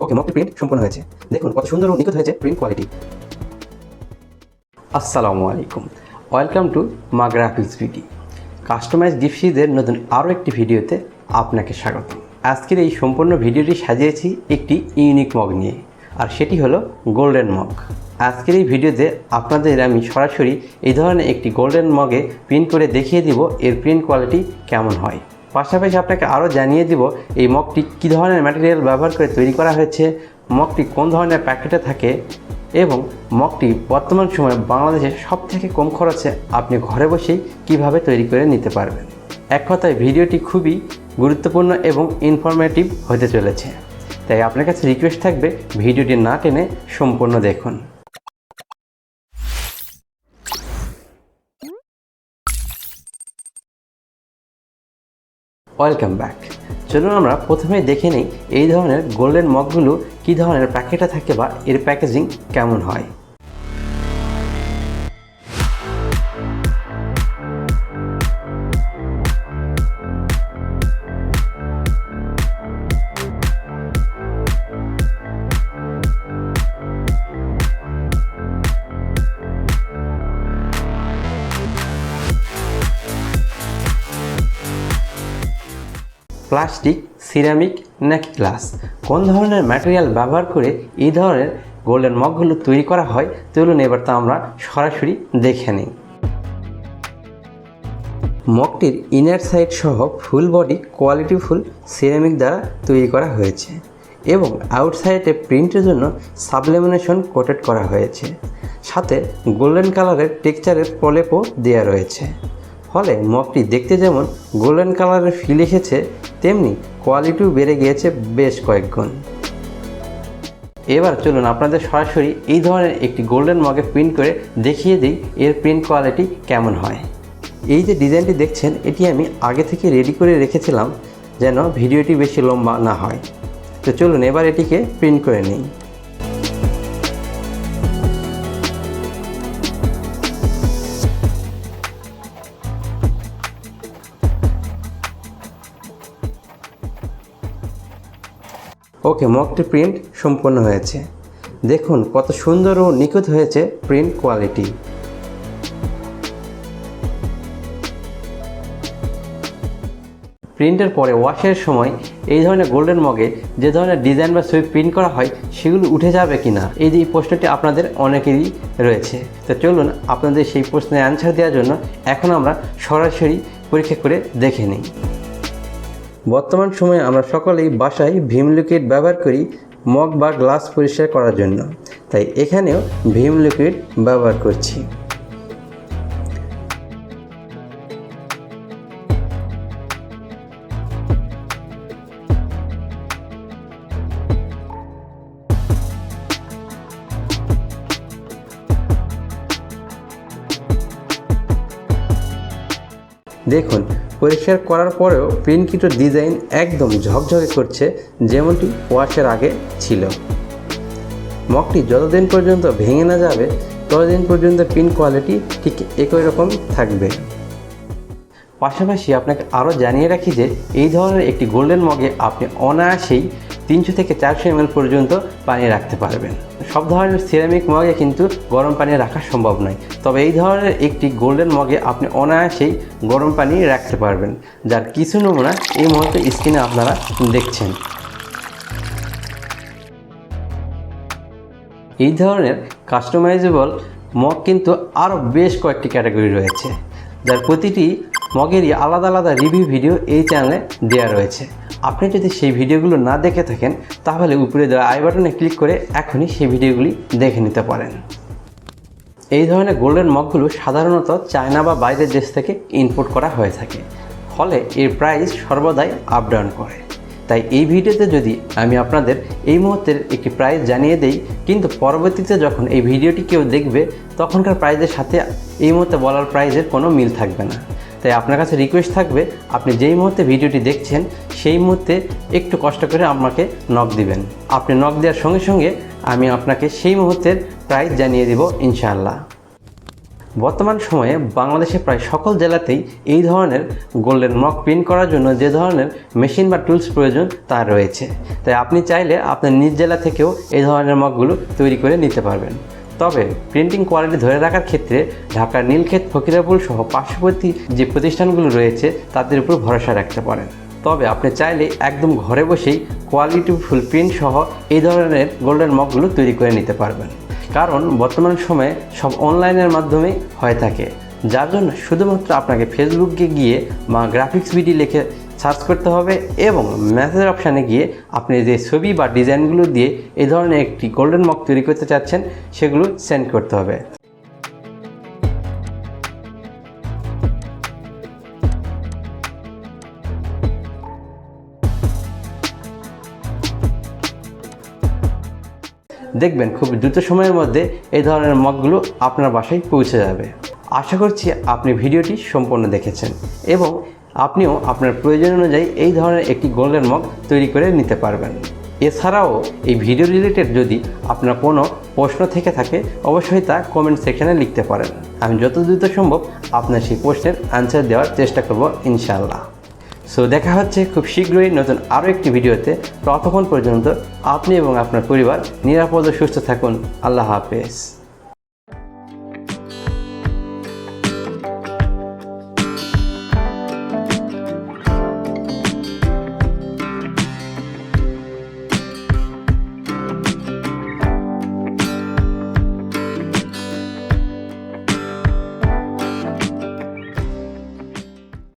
ওকে, মকটি print সম্পূর্ণ হয়েছে। দেখুন কত সুন্দর ও নিখুঁত হয়েছে প্রিন্ট কোয়ালিটি। আসসালামু আলাইকুম, welcome to maagraphicsbd। Customize gift সিরিজের নতুন আরও একটি ভিডিওতে আপনাকে স্বাগত। আজকের এই সম্পূর্ণ ভিডিওটি সাজিয়েছি একটি ইউনিক মগ নিয়ে, আর সেটি হলো গোল্ডেন মগ। আজকের এই ভিডিওতে আপনাদের আমি সরাসরি এই ধরনের একটি গোল্ডেন মগে প্রিন্ট করে দেখিয়ে দিব এর প্রিন্ট কোয়ালিটি কেমন হয়। পাশাপাশি আপনাকে আরও জানিয়ে দিব এই মগটি কী ধরনের ম্যাটেরিয়াল ব্যবহার করে তৈরি করা হয়েছে, মগটি কোন ধরনের প্যাকেটে থাকে এবং মগটি বর্তমান সময়ে বাংলাদেশে সবথেকে কম খরচে আপনি ঘরে বসেই কিভাবে তৈরি করে নিতে পারবেন। এক কথায় ভিডিওটি খুবই গুরুত্বপূর্ণ এবং ইনফরমেটিভ হতে চলেছে, তাই আপনার কাছে রিকোয়েস্ট থাকবে ভিডিওটি না টেনে সম্পূর্ণ দেখুন। Welcome back. চলুন আমরা প্রথমেই দেখে নিই এই ধরনের গোল্ডেন মগগুলো কী ধরনের প্যাকেটে থাকে বা এর প্যাকেজিং কেমন হয়। প্লাস্টিক, সিরামিক নাকি গ্লাস, কোন ধরনের ম্যাটেরিয়াল ব্যবহার করে এই ধরনের গোল্ডেন মগগুলো তৈরি করা হয়, চলুন এবার তা আমরা সরাসরি দেখে নিই। মগটির ইনার সাইড সহ ফুল বডি কোয়ালিটিফুল সিরামিক দ্বারা তৈরি করা হয়েছে এবং আউটসাইডে প্রিন্টের জন্য সাবলেমিনেশন কোটেড করা হয়েছে, সাথে গোল্ডেন কালারের টেক্সচারের প্রলেপও দেওয়া রয়েছে। ফলে মগটি দেখতে যেমন গোল্ডেন কালারের ফিল এসেছে, তেমনি কোয়ালিটিও বেড়ে গিয়েছে বেশ কয়েক গুণ। এবার চলুন আপনাদের সরাসরি এই ধরনের একটি গোল্ডেন মগে প্রিন্ট করে দেখিয়ে দিই এর প্রিন্ট কোয়ালিটি কেমন হয়। এই যে ডিজাইনটি দেখছেন, এটি আমি আগে থেকে রেডি করে রেখেছিলাম যেন ভিডিওটি বেশি লম্বা না হয়। তো চলুন এবার এটিকে প্রিন্ট করে নিই। ওকে, মগটি প্রিন্ট সম্পূর্ণ হয়েছে। দেখুন কত সুন্দর ও নিখুঁত হয়েছে প্রিন্ট কোয়ালিটি। প্রিন্টের পরে ওয়াশের সময় এই ধরনের গোল্ডেন মগে যে ধরনের ডিজাইন বা ছবি প্রিন্ট করা হয় সেগুলো উঠে যাবে কি না, এই যে প্রশ্নটি আপনাদের অনেকেরই রয়েছে। তো চলুন আপনাদের সেই প্রশ্নের অ্যান্সার দেওয়ার জন্য এখন আমরা সরাসরি পরীক্ষা করে দেখে নিই। বর্তমান সময়ে আমরা সকলেই বাসায় ভিম লিকুইড ব্যবহার করি মগ বা গ্লাস পরিষ্কার করার জন্য, তাই এখানেও ভিম লিকুইড ব্যবহার করছি। দেখুন পরিষ্কার করার পরেও প্রিন্টকৃত ডিজাইন একদম ঝকঝকে করছে, যেমনটি ওয়াশের আগে ছিল। মগটি যতদিন পর্যন্ত ভেঙে না যাবে ততদিন পর্যন্ত প্রিন্ট কোয়ালিটি ঠিক একই রকম থাকবে। পাশাপাশি আপনাকে আরও জানিয়ে রাখি যে এই ধরনের একটি গোল্ডেন মগে আপনি অনায়াসেই 300 থেকে 400 ml পর্যন্ত পানি রাখতে পারবেন। সব ধরনের সিরামিক মগে কিন্তু গরম পানি রাখা সম্ভব নয়, তবে এই ধরনের একটি গোল্ডেন মগে আপনি অনায়াসেই গরম পানি রাখতে পারবেন, যার কিছু নমুনা এই মুহূর্তে স্ক্রিনে আপনারা দেখছেন। এই ধরনের কাস্টমাইজেবল মগ কিন্তু আরও বেশ কয়েকটি ক্যাটাগরি রয়েছে, যার প্রতিটি মগেরই আলাদা আলাদা রিভিউ ভিডিও এই চ্যানেলে দেওয়া রয়েছে। আপনি যদি সেই ভিডিওগুলো না দেখে থাকেন তাহলে উপরে দেওয়া আই বাটনে ক্লিক করে এখনই সেই ভিডিওগুলি দেখে নিতে পারেন। এই ধরনের গোল্ডেন মগগুলো সাধারণত চায়না বা বাইরের দেশ থেকে ইম্পোর্ট করা হয়ে থাকে, ফলে এর প্রাইস সর্বদাই আপ ডাউন করে। তাই এই ভিডিওতে যদি আমি আপনাদের এই মুহূর্তের একটি প্রাইস জানিয়ে দেই, কিন্তু পরবর্তীতে যখন এই ভিডিওটি কেউ দেখবে তখনকার প্রাইসের সাথে এই মুহূর্তে বলার প্রাইসের কোনো মিল থাকবে না। তাই আপনার কাছে রিকোয়েস্ট থাকবে আপনি যেই মুহূর্তে ভিডিওটি দেখছেন সেই মুহূর্তে একটু কষ্ট করে আমাকে নক দিবেন। আপনি নক দেওয়ার সঙ্গে সঙ্গে আমি আপনাকে সেই মুহূর্তের প্রাইস জানিয়ে দেব ইনশাআল্লাহ। বর্তমান সময়ে বাংলাদেশে প্রায় সকল জেলাতেই এই ধরনের গোল্ডেন মগ প্রিন্ট করার জন্য যে ধরনের মেশিন বা টুলস প্রয়োজন তা রয়েছে। তাই আপনি চাইলে আপনার নিজ জেলা থেকেও এই ধরনের মগগুলো তৈরি করে নিতে পারবেন। তবে প্রিন্টিং কোয়ালিটি ধরে রাখার ক্ষেত্রে ঢাকার নীলক্ষেত ফকিরাপুর সহ পার্শ্ববর্তী যে প্রতিষ্ঠানগুলো রয়েছে তাদের উপর ভরসা রাখতে পারেন। তবে আপনি চাইলে একদম ঘরে বসেই কোয়ালিটিফুল প্রিন্ট সহ এই ধরনের গোল্ডেন মগগুলো তৈরি করে নিতে পারবেন। কারণ বর্তমান সময়ে সব অনলাইনের মাধ্যমেই হয়ে থাকে, যার জন্য শুধুমাত্র আপনাকে ফেসবুকে গিয়ে maagraphicsbd লিখে সার্চ করতে হবে এবং মেসেজ অপশানে গিয়ে আপনি যে ছবি বা ডিজাইনগুলো দিয়ে এই ধরনের একটি গোল্ডেন মগ তৈরি করতে চাচ্ছেন সেগুলো সেন্ড করতে হবে। দেখবেন খুব দ্রুত সময়ের মধ্যে এই ধরনের মগগুলো আপনার বাসায় পৌঁছে যাবে। আশা করছি আপনি ভিডিওটি সম্পূর্ণ দেখেছেন এবং আপনিও আপনার প্রয়োজন অনুযায়ী এই ধরনের একটি গোল্ডেন মগ তৈরি করে নিতে পারবেন। এছাড়াও এই ভিডিও রিলেটেড যদি আপনার কোনো প্রশ্ন থেকে থাকে অবশ্যই তা কমেন্ট সেকশানে লিখতে পারেন। আমি যত দ্রুত সম্ভব আপনার সেই প্রশ্নের আনসার দেওয়ার চেষ্টা করব ইনশাআল্লাহ। সো দেখা হচ্ছে খুব শীঘ্রই নতুন আরও একটি ভিডিওতে। ততক্ষণ পর্যন্ত আপনি এবং আপনার পরিবার নিরাপদ ও সুস্থ থাকুন। আল্লাহ হাফেজ।